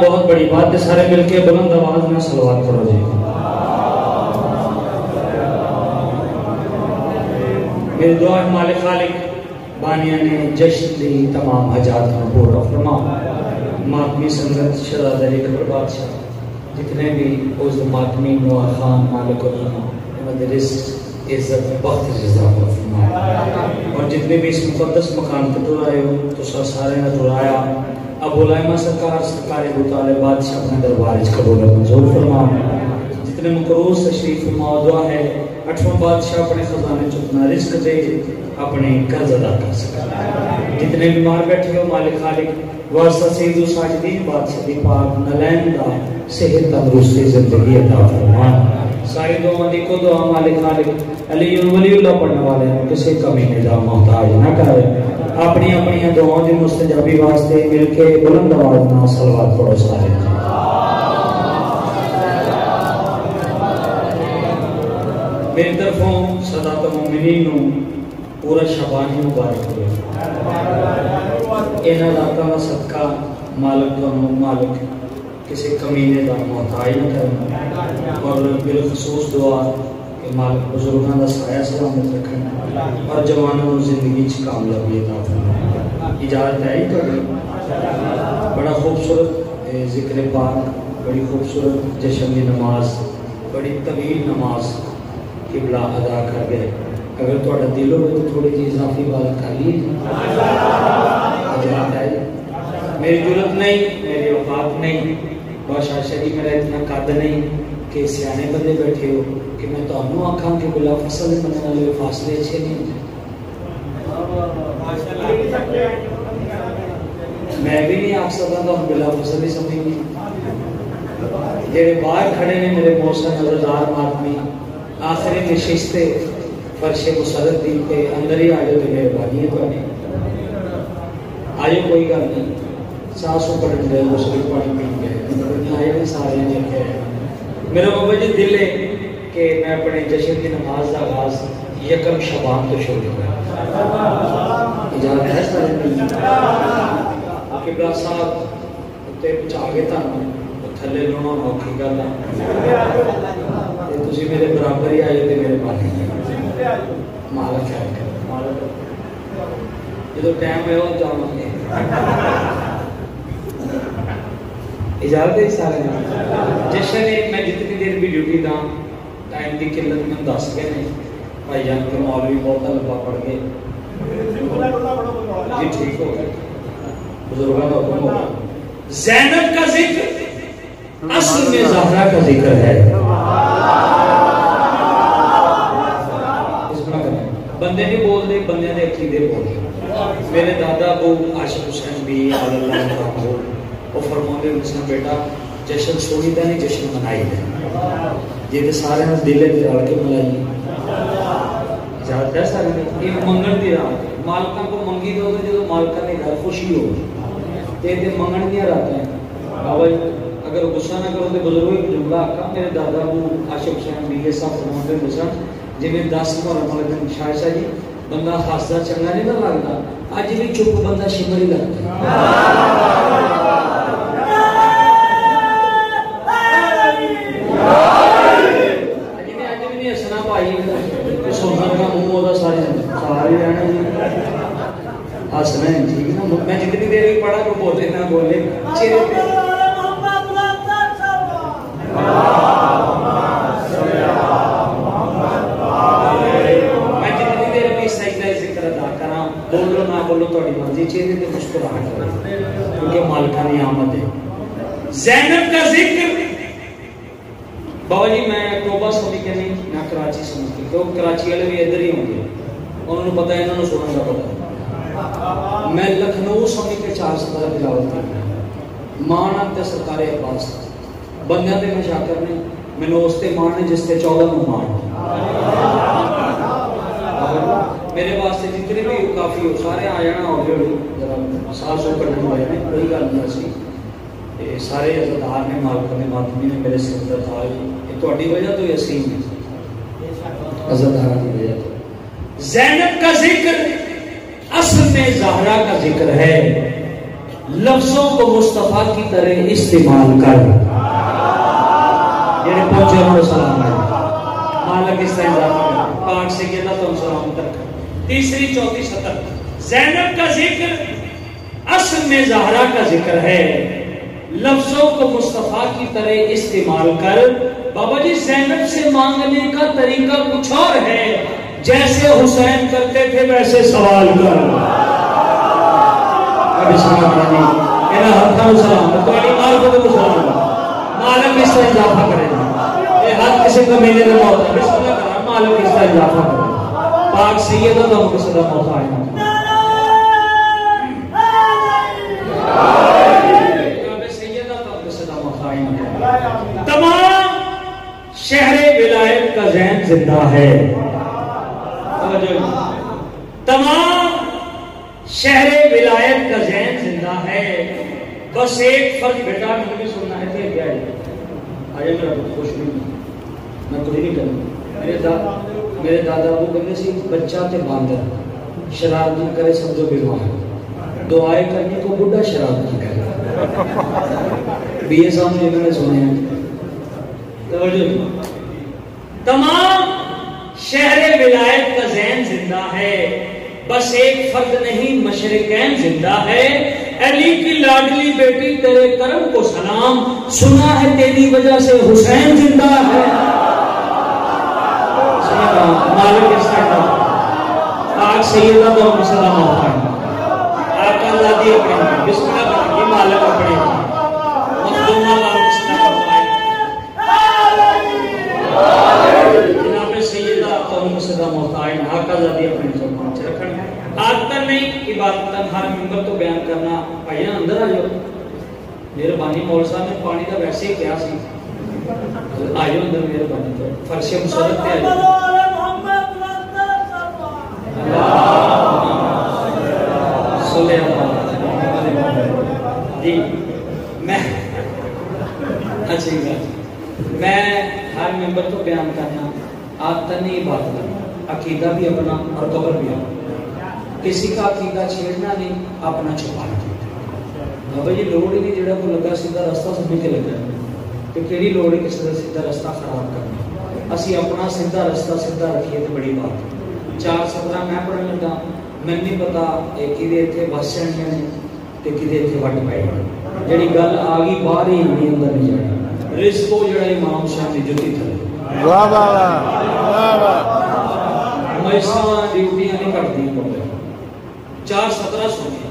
بہت بڑی بات ہے، سارے مل کے بلند آواز میں صلوات کرو جی۔ میری دعا ہے مالک خالق بانیہ نے جشن دی تمام حاجات میں پورا فرما۔ ماتمی سنگت شہزادہ اکبر بادشاہ جتنے بھی عز ماتمی نوح خان مالک الرحمہ رزق عزت بخت رضا فرما، اور جتنے بھی اس مقدس مکان پہ ٹرائے ہو تو سارے نے ٹرایا ابو لائمہ سرکار ابو طالب بادشاہ اپنے دربار قبول منظور فرما۔ جتنے مقروض تشریف فرما، دعا ہے اٹھواں بادشاہ اپنے خزانے چکنا رزق دے اپنے قرض ادا کر سکے۔ جتنے بیمار بیٹھے ہو مالک خالق واسطہ سید و ساجدین بادشاہ دی پاک نلین دا صحت تندرستی زندگی عطا فرما۔ ساری دعاؤں دی کو دعا مالک خالق علی ولی اللہ پڑھنے والے ہیں کسی کمی ندا محتاج نہ کرے۔ اپنی اپنی دعاؤں دی مستجابی واسطے مل کے بلند آواز نہ صلوات پڑھو سارے۔ میری طرفوں سادات مومنین پورا شبان مبارک ہوئے۔ انہاں ذاتاں دا صدقہ مالک تانوں مالک کسی کمینے دا محتاج نہ کرنا، اور بالخصوص دعا کہ مالک بزرگاں دا سایہ سلامت رکھنا اور جوانوں زندگی چ کامیابی عطا فرمائے۔ اجازت ہے تو بڑا خوبصورت ذکر پاک، بڑی خوبصورت جشن کی نماز، بڑی طویل نماز قبلہ ادا کر گئے۔ اگر تھوڑا دل ہو تو تھوڑی جی اضافی بات کر لی۔ میری ضرورت نہیں، میری اوقات نہیں، بادشاہ شریف میرا اتنا قد نہیں کہ سیانے بندے بیٹھے ہو کہ میں تو انہوں آنکھاں کہ بلا فصل بننے والے فاصلے اچھے نہیں۔ میں بھی نہیں آپ سکتا تو بلا فصل ہی سمجھیں۔ جیڑے باہر کھڑے نے میرے موسم نظردار ماتمی آخری نشستے فرش مسرت دی پہ اندر ہی آجو تو مہربانی ہے تو نہیں آجو، کوئی گل نہیں، ساسو پڑھن دے مسلم پانی پین گئے آئے نے سارے دیکھے۔ میرا بابا جی دل ہے کہ میں اپنے جشن کی نماز کا آغاز یکم شبان تو شروع کروں۔ اجازت ہے سارے نہیں؟ قبلہ صاحب اتنے کچھ آگے تھا تھلے لونا موقعی گل تسی میرے برابر ہی آئے تھے میرے پاس مالک خیر کرے۔ جدو ٹائم ہے وہ جاؤں گے اجازت ہے سارے جشن میں جتنی دیر بھی ڈیوٹی دا ٹائم کی قلت میں دس گئے نہیں بھائی جان کے مولوی بہت لمبا پڑ گئے جی ٹھیک ہو گئے بزرگوں کا حکم ہوگا۔ زینب کا ذکر اصل میں زہرا کا ذکر ہے۔ بندے نہیں بول دے، بندے نے عقیدے بول دے۔ میرے دادا ابو عاشق حسین بھی اللہ عنہ وہ فرماتے ہیں بیٹا جشن سونی دا نہیں جشن منائی دا، یہ تو سارے دل تے رل کے منائی۔ اجازت ہے سارے یہ منگن دی رات مالکاں کو منگی دو جب مالکاں نے گھر خوشی ہو تے منگن دیا رات ہیں۔ بابا اگر غصہ نہ کرو تو بزرگوں ایک جملہ آقا میرے دادا ابو عاشق حسین بھی یہ سب فرماتے ہیں جی میں 10 محرم والے دن شاہ شاہ جی بندہ حاسدہ چنگا نہیں نہ لگتا، اج بھی چپ بندہ شمر ہی لگتا۔ اج بھی نہیں ہسنا بھائی سونا کا منہ ہوتا سارے رہنا جی ہسنا ٹھیک نا۔ میں جتنی دیر بھی پڑھا تو بولے نہ بولے چہرے پہ بولو نہ بولو تو مرضی چہرے تے مسکراہٹ کرے کیونکہ مالکہ نے آمد ہے۔ زینب کا ذکر بابا جی میں توبہ سمجھ کے نہیں نہ کراچی سمجھ کے، کیونکہ کراچی والے بھی ادھر ہی ہوں گے انہوں نے پتا ہے انہوں نے سننے کا پتا۔ میں لکھنؤ سمجھ کے 4 سال تلاوت کی ماں تے سرکار عباس بندیاں تے میں شاکر نے مینوں اس تے مان نے جس تے 14 نو مان میرے واسطے جتنے بھی کافی ہو سارے آ جانا ہو گئے سال سو کرنے والے نے کوئی گل نہیں سی سارے عزتدار نے مالک نے ماتمی نے میرے سر کا تاج یہ تہاڈی وجہ تو یسین ہے عزتدار کی وجہ تو۔ زینب کا ذکر اصل میں زہرا کا ذکر ہے، لفظوں کو مصطفیٰ کی طرح استعمال کر. جڑے پہنچے انہوں سلام ہے مالک اس طرح اضافہ پاک سے کہتا تو سلام تک. تیسری چوتھی سطر زینب کا ذکر اصل میں زہرا کا ذکر ہے. لفظوں کو مصطفیٰ کی طرح استعمال کر. بابا جی زینب سے مانگنے کا طریقہ کچھ اور ہے، جیسے حسین کرتے تھے ویسے سوال کر. مالک اس طرح اضافہ کرے یہ ہاتھ کسی کا میلے کا موت ہے. بسم اللہ کرنا مالک اس طرح اضافہ کرے. پاک سیدہ تو ہم کو صدا موت آئے تمام شہر ولایت کا ذہن زندہ ہے. تمام شہر ولایت کا ذہن زندہ ہے. بس ایک فرض بیٹا مجھے بھی سننا ہے کہ کیا ہے آجے میرا خوش نہیں میں کچھ نہیں کروں. میرے دادا ابو کہتے سی بچہ تے باندر شرارت نہ کرے سمجھو بیمار. دعائیں کرنے کو بڈھا شرارت نہ کرے. بی اے صاحب نے میں نے سنے ہیں. تمام شہر ولایت کا ذہن زندہ ہے. بس ایک فرد نہیں مشرقین زندہ ہے. علی کی لاڈلی بیٹی تیرے کرم کو سلام. سنا ہے تیری وجہ سے حسین زندہ ہے. مالک اس کا پاک سیدہ تو ہم سلام ہوتا ہے. آقا اللہ دی اپنے بسم اللہ کریں مالک اپنے مخدومہ مالک اس کا جناب سیدہ تو ہم سلام ہوتا ہے. آقا اللہ دی اپنے زبان سے رکھنا آدتاً نہیں عبادتاً ہر ممبر تو بیان کرنا. بھائی اندر آ جاؤ. مہربانی مول صاحب نے پانی کا ویسے ہی کیا سی آئیو اندر مہربانی تو فرش مسرت پہ آئیو. جی میں اچھی میں ہر ممبر تو بیان کرنا آدتاً نہیں بات کرنا. عقیدہ بھی اپنا اور قبر بھی اپنا. کسی کا عقیدہ چھیڑنا نہیں اپنا چھپانا. بابا جی لوڑ ہی نہیں جڑا کو لگا سیدھا راستہ سمجھ کے لگا کہ کیڑی لوڑ ہے کسی کا سیدھا راستہ خراب کرنا. اسی اپنا سیدھا راستہ سیدھا رکھیے تو بڑی بات. 4:17 میں پڑھن لگا میں نہیں پتا کدے اتنے بس چڑھنے نے تے کدے اتنے وٹ پائے. جڑی گل آ گئی باہر ہی آنی اندر نہیں جانا. رزق جڑا امام شاہ دی جُتی تھلے. واہ واہ واہ. میساں ڈیوٹیاں نہیں کرتی پڑے. 4:17 سنیں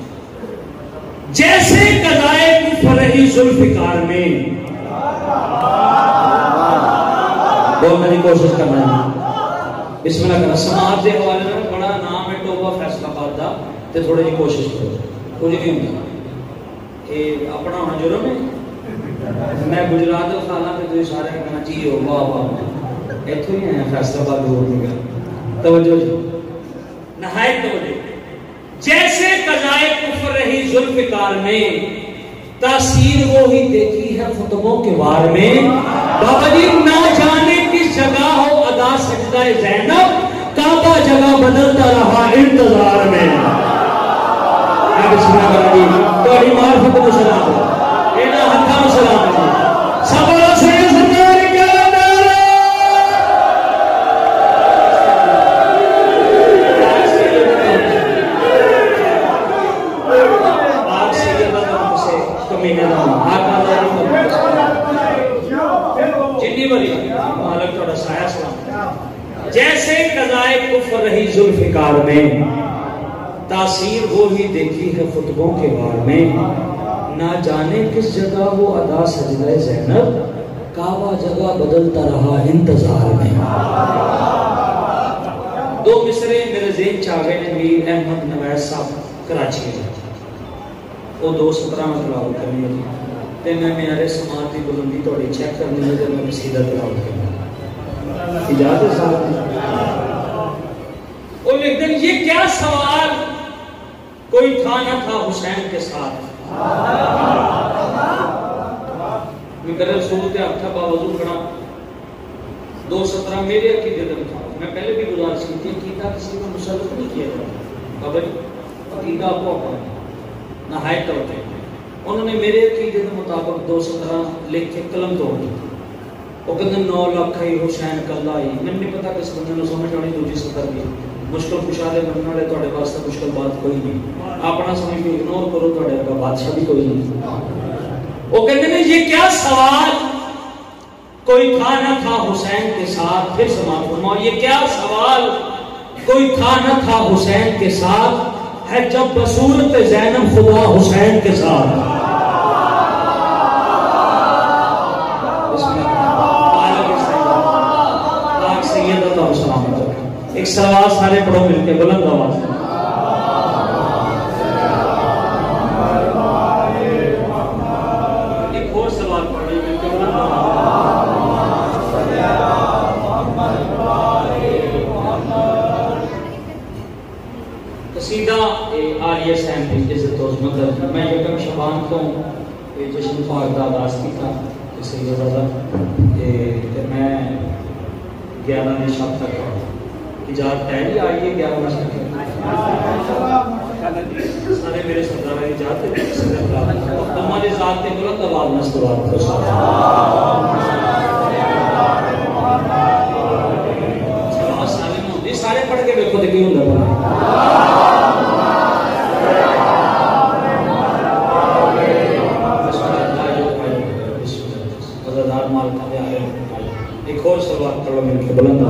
جیسے قضائے کفر رہی ذوالفقار میں. بولنے کی کوشش کرنا ہے. بسم اللہ کرنا. سماعت کے حوالے میں بڑا نام ہے ٹوبہ فیصلہ آباد کا تے تھوڑی جی کوشش کرو. کچھ نہیں ہوتا یہ اپنا ہونا جرم ہے. میں گجرات خانہ پہ تو سارے کہنا چاہیے واہ واہ اتوں ہی آیا فیصلہ آباد دور نہیں گیا. توجہ جی نہایت توجہ. جیسے قضائے کفر رہی ذوالفقار میں تاثیر وہی دیکھی ہے خطبوں کے وار میں. بابا جی نہ جانے کس جگہ ہو ادا سجدہ زینب کعبہ جگہ بدلتا رہا انتظار میں. بسم اللہ کریں جی توڑی معرفت کو سلام ہو اینا ہتھا میں سلام ہو سبرہ سے سرکار کے نعرہ. آپ سیدہ کا سے کمینے نام آقا اللہ جنی بری مالک توڑا سایہ سلام. جیسے قضائے کفر رہی ذوالفقار میں تاثیر وہی دیکھی ہے خطبوں کے بار میں. نہ جانے کس جگہ وہ ادا سجدہ زینب کعبہ جگہ بدلتا رہا انتظار میں. دو مصرے میرے ذہن چاہے نے میر احمد نویس صاحب کراچی میں وہ 2:17 میں تلاوت کرنی ہے تے میں میارے سماعت کی بلندی توڑی چیک کرنی ہے تے میں قصیدہ تلاوت کرنی. اجازت صاحب وہ لکھ دیں یہ کیا سوال کوئی تھا نہ تھا حسین کے ساتھ. میں کرے صورت اکھا باوضو کھڑا 2:17 میرے عقیدے دل تھا. میں پہلے بھی گزارش کی تھی عقیدہ کسی کو مسلط نہیں کیا جاتا. بابا جی عقیدہ آپ کو اپنا نہایت توجہ انہوں نے میرے عقیدے کے مطابق 217 لکھ کے قلم توڑ دی. وہ کہتے 9 لاکھ ہی حسین کلا ہی. میں نہیں پتا کس بندے نے سمجھ آنی دوجی سطر کی مشکل کشا دے بننے والے تھوڑے واسطے مشکل بات کوئی نہیں. اپنا سمجھ کے اگنور کرو تھوڑے کا بادشاہ بھی کوئی نہیں. وہ کہتے ہیں یہ کیا سوال کوئی تھا نہ تھا حسین کے ساتھ. پھر سماعت فرماؤ یہ کیا سوال کوئی تھا نہ تھا حسین کے ساتھ ہے جب بصورت زینب خدا حسین کے ساتھ. ایک سلوات سارے پڑھو مل کے بلند آواز میں. ایک اور سلوات پڑھو مل کے بلند قصیدہ عالیہ سین کی عزت و عظمت. میں یکم شعبان کو جشن پاک کا آغاز کی تھا اس سے کہ میں 11 شب تک اجازت ہے. آئیے 11 شب سارے میرے سردار اجازت ہماری ذات کے بلند آواز میں استوار سارے پڑھ کے دیکھو دیکھی ہوں ایک اور سوال کرو مل کے بلند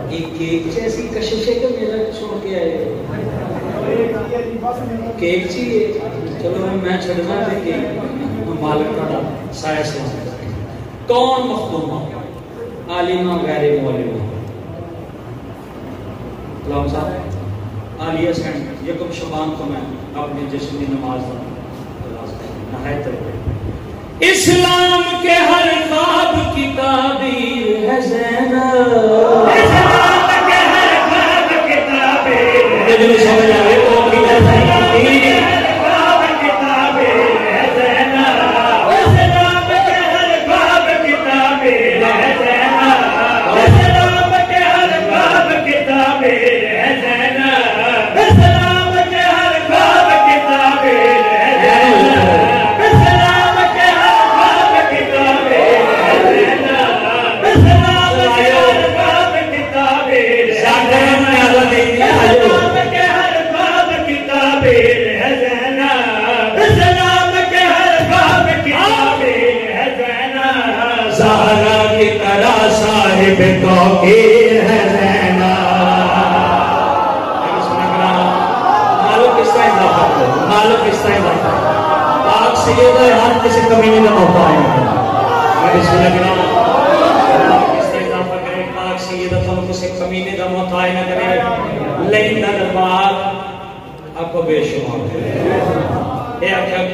ایک کیک جیسی کشش ہے کہ میرا چھوڑ کے آئے کیک چاہیے. چلو میں چھڑنا دے کے مالک کا سایہ سلام. کون مخدومہ عالمہ غیر معلمہ. غلام صاحب عالیہ سینڈ یکم شعبان کو میں اپنی جشن کی نماز اسلام کے ہر خواب کی تعبیر ہے زینب. اسلام کے ہر خواب کی تعبیر ہے زینب.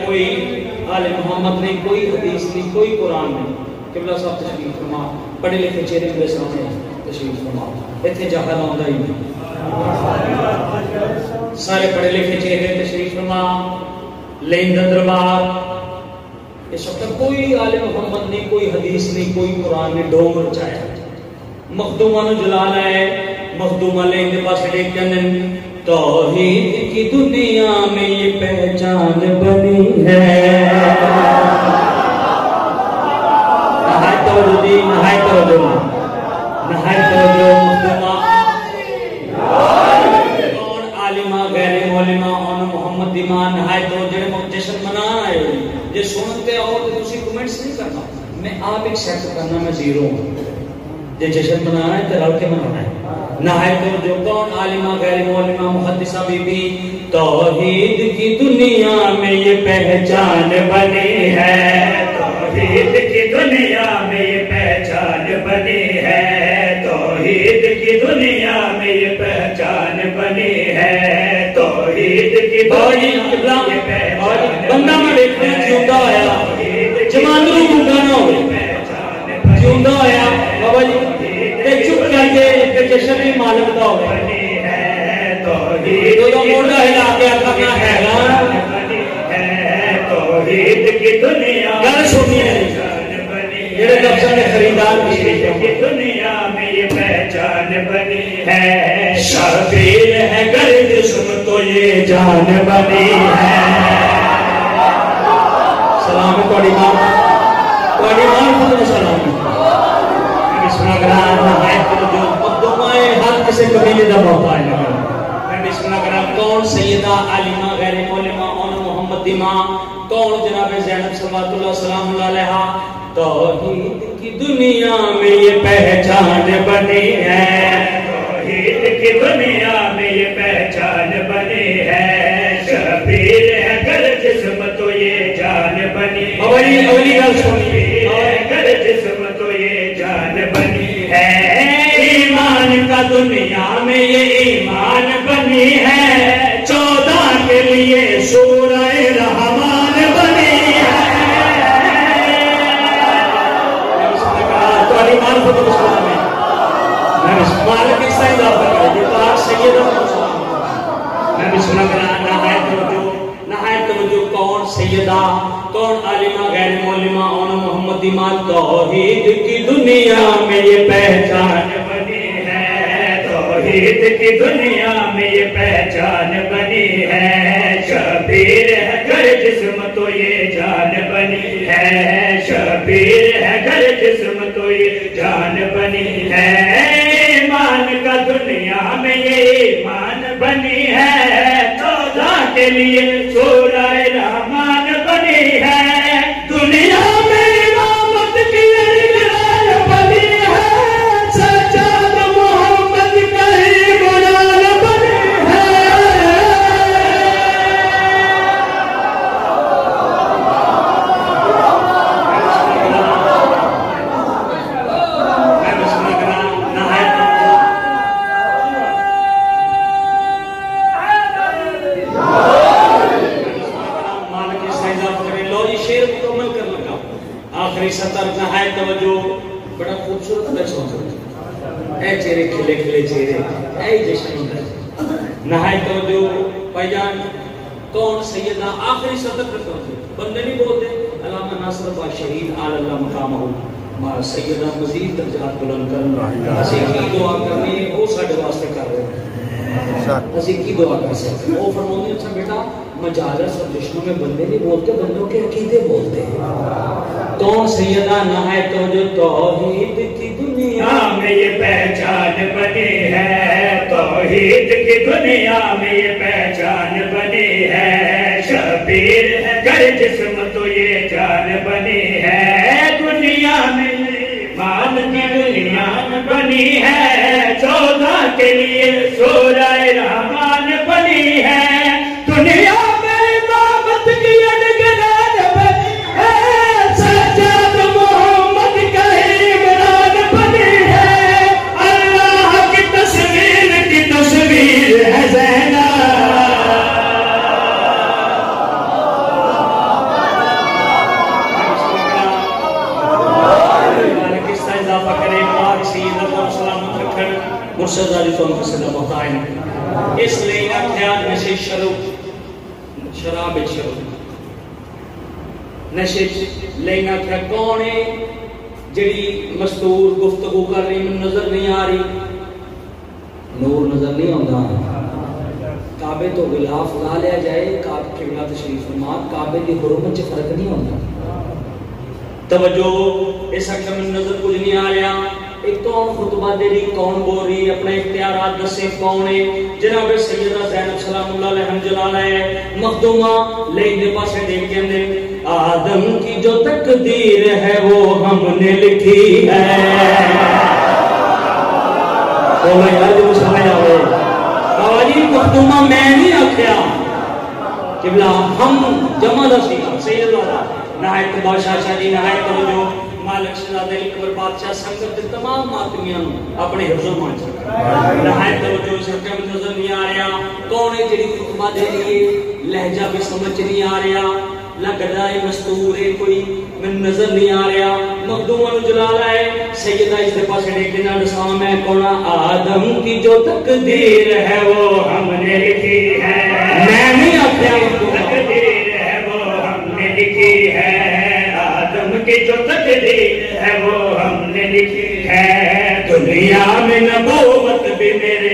کوئی آل محمد نہیں, کوئی حدیث نہیں, کوئی قرآن نہیں. قبلہ صاحب تشریف فرما, پڑھے لکھے چہرے میرے سامنے تشریف فرما. اتنے جہل آؤں ہی نہیں, سارے پڑھے لکھے چہرے تشریف فرما. لیندہ دربار اس وقت کوئی آل محمد نہیں, کوئی حدیث نہیں, کوئی قرآن نہیں. ڈومر چاہے مخدومہ نو جلانا ہے. مخدومہ لیندے پاس دیکھ جنن توحید کی دنیا میں یہ پہچان بنی ہے. نہایت توجہ دی, نہایت توجہ, نہایت توجہ. کون عالمہ غیر معلمہ اون محمد دی ماں نہایت توجہ. جڑے جشن منا آئے جے سنتے ہو تو تسی کمنٹس نہیں کرنا, میں آپ ایکسپٹ کرنا میں زیرو ہوں. جے جشن منانا ہے تو رل کے منانا ہے. نہایت توجہ. کون عالمہ غیر معلمہ محدثہ بی بی توحید کی دنیا میں یہ پہچان بنی ہے. توحید کی دنیا میں یہ پہچان بنی ہے. توحید کی دنیا میں یہ پہچان بنی ہے. توحید کی دنیا میں یہ پہچان. بندہ میں دیکھتے ہیں جیوندہ ہویا جماندروں کو گانا ہوئے جیوندہ ہویا بابا جی چپ کر کے جشن بھی مالک دا ہوئے تو موڑا ہلا کے اپنا ہے گا. توحید کی دنیا گل سنی ہے یہ دفتر میں خریدار کی دنیا میں یہ پہچان بنی ہے. شبیر ہے گر جسم تو یہ جان بنی ہے. سلام توڑی مان سلام. بسم اللہ نہایت جو مقدمائے ہر کسی قبیلے دا محتاج ہے. بسم اللہ کرام کون سیدہ عالمہ غیر مولمہ اون محمد دی ماں کون جناب زینب صلوات اللہ سلام اللہ علیہا. توحید کی دنیا میں یہ پہچان بنی ہے. توحید کی دنیا میں یہ پہچان بنی ہے. شبیر ہے گر جسم تو یہ جان بنی ہے. اولی گل سنی گر جسم تو یہ جان بنی ہے. ایمان کا دنیا میں یہ ایمان بنی ہے. 14 کے لیے سورہ رحمان بنی ہے. توڑی مان خود مسلم ہے. میں مالک اس طرح اضافہ کریں جی پاک سیدہ مسلم. میں بسم اللہ کریں نہایت توجہ کون سیدہ کون عالمہ غیر مولمہ اون محمد دی ماں. توحید کی دنیا میں یہ پہچان بنی ہے. توحید کی دنیا میں یہ پہچان بنی ہے. شبیر ہے گر جسم تو یہ جان بنی ہے. شبیر ہے گر جسم تو یہ جان بنی ہے. ایمان کا دنیا میں یہ ایمان بنی ہے. 14 کے لیے سورہ رحمان بنی ہے. دنیا میں امامت کی اجلال بنی ہے. سجاد محمد کہیں بلال بنی ہے. آخری سطر نہایت توجہ بڑا خوبصورت لفظ ہوتا ہے. اے چہرے کھلے کھلے چہرے اے جشن ہوتا ہے. نہایت توجہ بھائی جان کون سیدہ آخری سطر پر توجہ بندے نہیں بولتے. علامہ ناصر با شہید آل اللہ مقامہ مارا سیدہ مزید درجات بلند کرنا. اسی کی دعا کرنی ہے وہ ساڑھے واسطے کر رہے ہیں. اسی کی دعا کر سکتے ہیں. وہ فرماتے ہیں اچھا بیٹا مجالس اور جشنوں میں بندے نہیں بولتے بندوں کے عقیدے بولتے ہیں. کون سیدہ نہایت توجہ توحید کی دنیا میں یہ پہچان بنی ہے. توحید کی دنیا میں یہ پہچان بنی ہے. شبیر ہے گر جسم تو یہ جان بنی ہے. دنیا میں ایمان کی دنیا بنی ہے. 14 کے لیے سورہ رحمان بنی ہے. دنیا میں امامت کی اجلال بنی ہے. سجاد محمد کہیں بلال بنی ہے. اللہ کی تصویر ہے زینب. کس طرح اضافہ کریں پاک سیدہ کو سلامت رکھن مرشد علی تو ہم سے محتاج ہیں. اس لیے نہ خیال نشے شراب نشے لینا کیا کون ہے جڑی مستور گفتگو کر رہی میں نظر نہیں آ رہی. نور نظر نہیں آتا. کعبے تو غلاف لا لیا جائے کعبے کے غلاف تشریف فرما کعبے کی حرمت سے فرق نہیں ہوتا. توجہ اس حق میں نظر کچھ نہیں آ رہا. ایک کون خطبہ دے رہی کون بول رہی اپنے اختیارات دسے کون ہے. جناب سیدہ زینب سلام اللہ علیہ جلال ہے مخدومہ لینے پاسے دیکھ کے اندر آدم کی جو تقدیر ہے وہ ہم نے لکھی ہے. تو میں یار جو سمجھ آئے بابا جی مخدومہ میں نہیں آکھیا قبلہ ہم جمع دسی سیدہ نہایت بادشاہ شاہ جی نہایت توجہ مالک شہزادہ اکبر بادشاہ سنگت تمام ماتمیاں اپنے حفظ مان چکا. نہایت توجہ اس حکم نظر نہیں آ رہا کون ہے جڑی خطبہ دے رہی ہے لہجہ بھی سمجھ نہیں آ رہا. لگدا ہے مستور ہے کوئی میں نظر نہیں آ رہا. مخدومہ نو جلال ہے سیدہ اس دے پاسے دیکھ نہ دساں میں کون آدم کی جو تقدیر ہے وہ ہم نے لکھی ہے. میں نہیں آکھیا تقدیر ہے وہ ہم نے لکھی ہے. آدم کی جو تقدیر ہے وہ ہم نے لکھی ہے. دنیا میں نبوت بھی میرے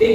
3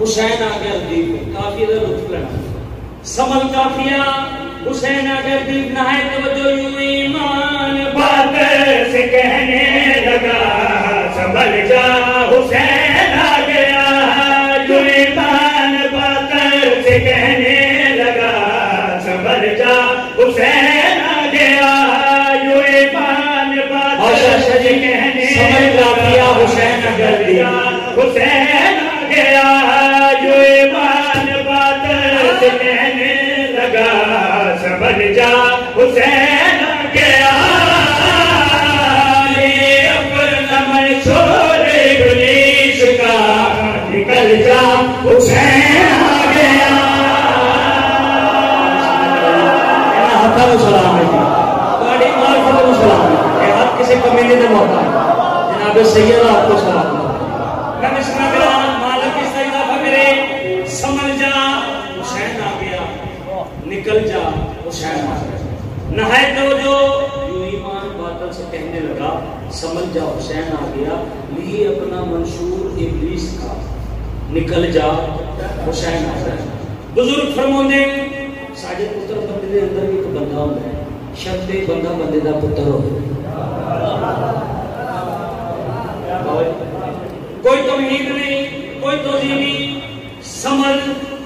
حسین آ گیا دیپ کافی ادھر لطف لینا سمل کافیہ حسین آ گیا دیپ نہائے توجہ یوں ایمان بات سے کہنے لگا سنبھل جا حسین آ گیا یوں ایمان بات سے کہنے لگا سنبھل جا حسین آ گیا یوں ایمان بات سے کہنے سمل کافیہ حسین آ گیا دیپ حسین آ گیا جو ایمان بات سے کہنے لگا سنبھل جا حسین آ گیا یہ اپنا منشور ابلیس کا نکل جا حسین آ گیا ہاتھوں سلام ہے بڑی معرفت کو سلام ہے یہ ہاتھ کسی کمینے کا موقع ہے جناب سید آپ کو سلام ہے میں بسم اللہ مالک اس طرح پکڑے سمجھ جا حسین آ گیا نکل جا حسین آ گیا نہائے توجہ یوں ایمان باطل سے کہنے لگا سمجھ جا حسین آ گیا لیے اپنا منشور ابلیس کا نکل جا حسین آ گیا بزرگ فرماندے ساجد پتر بندے دے اندر بھی ایک بندہ ہوتا ہے شرط بندہ بندے دا پتر ہو کوئی توحید نہیں کوئی توحید نہیں سمل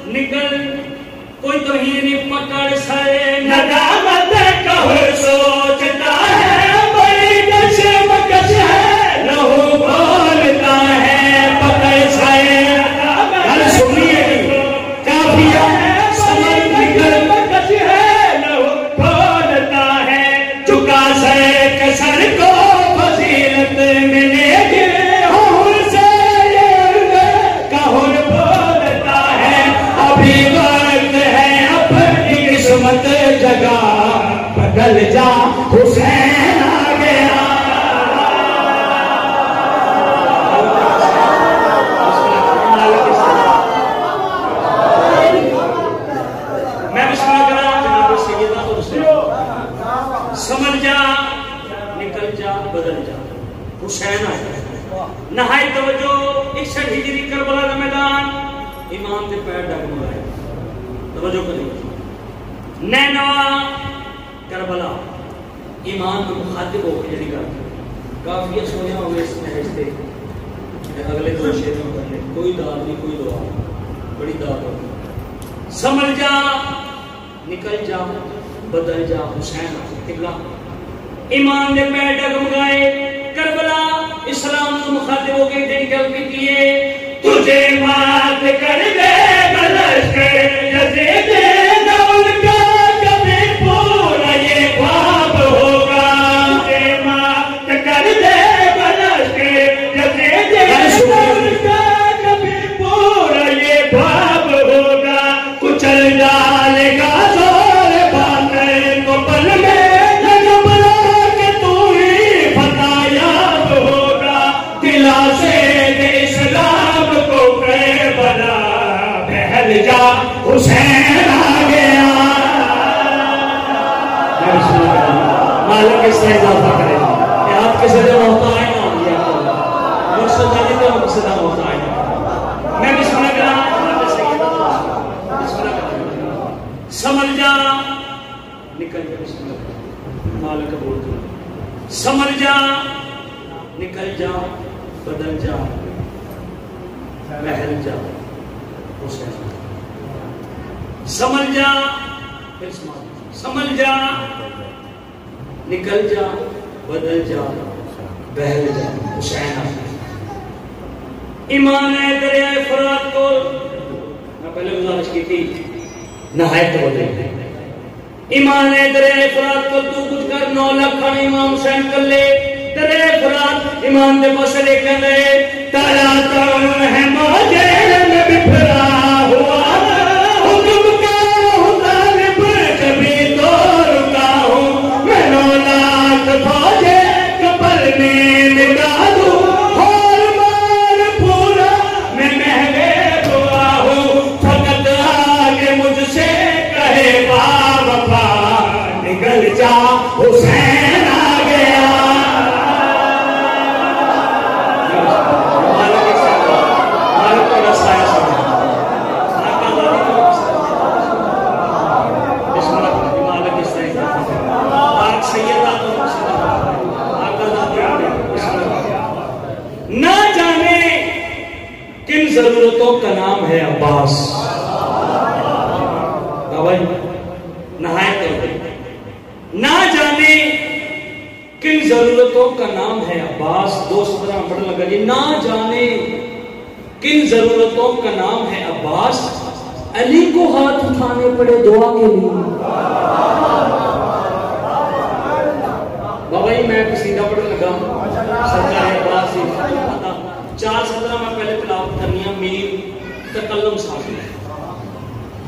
نکل کوئی توحید نہیں پکڑ سائے ندامت کہر سوچتا ہے بڑی کش مکش ہے لہو بولتا ہے پکڑ سائے گل سنیے کافیہ سمل نکل مکش ہے لہو بولتا ہے چکا سے کسر کو فضیلت ملے گی مت جگہ بدل جا حسین آ گیا میں بسم اللہ کرا جناب سیدہ اور سمجھ جا نکل جا بدل جا حسین آ گیا نہائی توجہ 61 ہجری کربلا کا میدان امام کے پیر ڈگمگائے توجہ کریں نینوا کربلا ایمان کو مخاطب ہو کے جڑی کرتے کافی سویا ہوئے اس محض تے اگلے دو شعر میں پڑھ لے کوئی داد نہیں کوئی دعا بڑی داد ہوگی سمجھ جا نکل جا بدل جا حسین قبلہ ایمان نے پیر ڈگمگائے کربلا اسلام کو مخاطب ہو کے جڑی گل کی ہے تجھے مات کر دے لشکر یزید حسین آ گیا مالک اس سے اضافہ کرے کہ آپ کسی دے محتاج نہ ہوں گے مقصد آجی تو مقصد محتاج نہ میں بسم اللہ کرا سمجھ جا نکل جا بسم اللہ مالک بول دو سمجھ جا نکل جا بدل جا محل جا حسین سمجھ جا سمجھ جا نکل جا بدل جا بہل جا حسین ایمان ہے دریائے فرات کو میں پہلے گزارش کی تھی نہایت بولے ایمان ہے دریائے فرات کو تو کچھ کر 9 لاکھ کھانے امام حسین کر لے دریائے فرات ایمان دے پاسے لے کے گئے تالا تم ہے موجے میں بپھرا ہوا حسین آ گیا کن ضرورتوں کا نام ہے عباس. نہایت نہ جانے کن ضرورتوں کا نام ہے عباس. 217 میں پڑھنے لگا جی. نہ جانے کن ضرورتوں کا نام ہے عباس, علی کو ہاتھ اٹھانے پڑے دعا کے لیے. بابا جی میں قصیدہ پڑھنے لگا سرکار عباس سے 4:17 میں پہلے تلاوت کرنی ہے. میر تکلم صاحب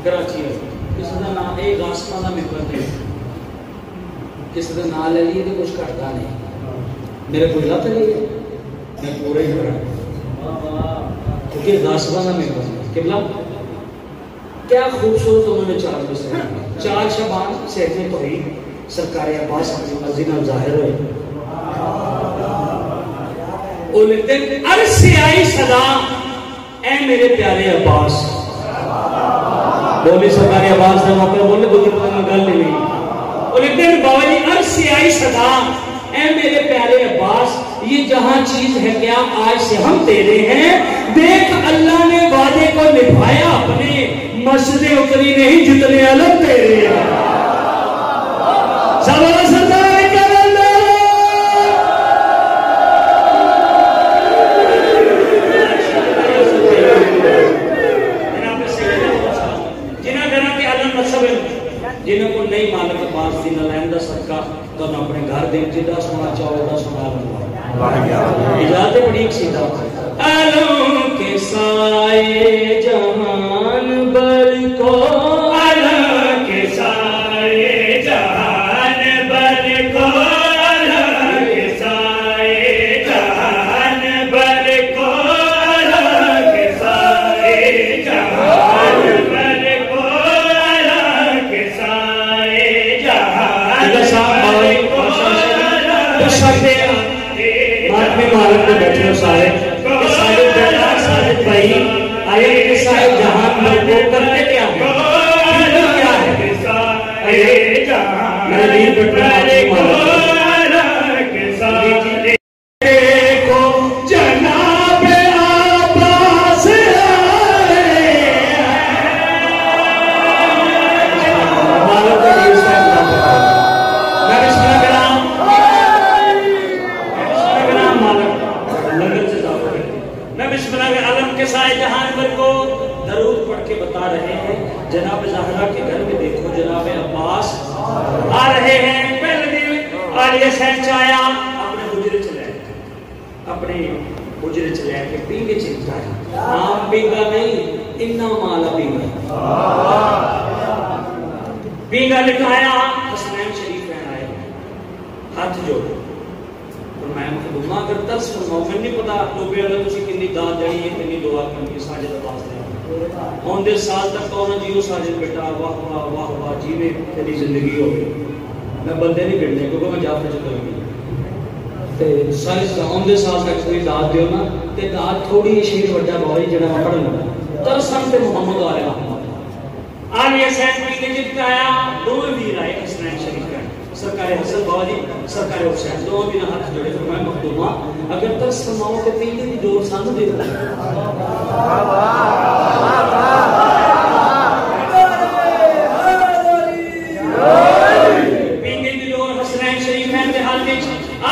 کراچی ہے. کسی کا نام ایک غاسپاں کا ممبر نہیں, کسی کا نام لے لیے تو کچھ گھٹتا نہیں. میرے کو لت نہیں ہے, میں پورے ہی پڑھا کیونکہ غاسپاں کا ممبر نہیں. قبلہ کیا خوبصورت انہوں نے 4 بسے 4 شبان صحت توحید سرکار عباس اپنی مرضی نال ظاہر ہوئے. وہ لکھتے ہیں عرش سے آئی صدا اے میرے پیارے عباس. بولی سرکار عباس نے موقع بولنے بلکہ پتہ میں گل نہیں. وہ لکھتے ہیں بابا جی عرش سے آئی صدا اے میرے پیارے عباس, یہ جہاں چیز ہے کیا آج سے ہم تیرے ہیں. دیکھ اللہ نے وعدے کو نبھایا اپنے, مسجدیں اتنی نہیں جتنے علم تیرے ہیں. سوال سردار کرنا جنہاں گھراں کے علم نصب جنہوں کو نہیں مالک عباس دی نلائن دا صدقہ تو اپنے گھر دیں جدہ سنا چاہو دا سنا لگا. اجازت بڑی ایک سیدھا علم کے سائے جہان بر کو, علم کے سائے جہان بر کو, علم کے سائے جہان بر کو, علم کے سائے جہان بر کو, علم کے سائے جہان بر کو. مالک میں بیٹھے ہو سارے ساجد بھائی آئے کہ سارے جہان میں وہ کرتے کیا ہے میں دین بٹھنے مالک کو جناب عباس مالک کا یہ صاحب میں بسم اللہ کرام میں بسم اللہ کے علم کے سائے جہان پر کو درود پڑھ کے بتا رہے ہیں. جناب زہرا کے گھر میں دیکھو جناب عباس آ رہے ہیں. پہلے دن آلیہ سین چایا اپنے حجرے چلے, اپنے حجرے چلے کہ پینگے چلتا ہے. نام پینگا نہیں, انہا مالا پینگا. پینگا لکھایا حسنین شریف میں آئے ہاتھ جو میں مخدومہ اگر ترس فرماؤ میں نہیں پتا ٹوبے اللہ تسی کنی داد جڑی ہے کنی دعا کرنی ساجد عباس نے ہون دے سال تک تو نہ جیو ساجد بیٹا واہ واہ واہ واہ جیوے تیری زندگی ہو گئی. میں بندے نہیں گھڑنے کیونکہ میں جافر چکر گئی تے سائز ہون دے سال تک کوئی داد دیو نا تے داد تھوڑی شیر وڈا بھائی جڑا میں پڑھ لوں ترسم تے محمد علیہ محمد آلیہ سین میں نے جتایا دو ویر آئے حسنین شریف کا سرکار حسن بابا جی سرکار حسین دو بھی نہ ہاتھ جوڑے فرمائے مخدومہ اگر ترس فرماؤ کہ پینگے دی دور سانو دے دو. پینگے دی دور حسنین شریف ہیں دے حال میں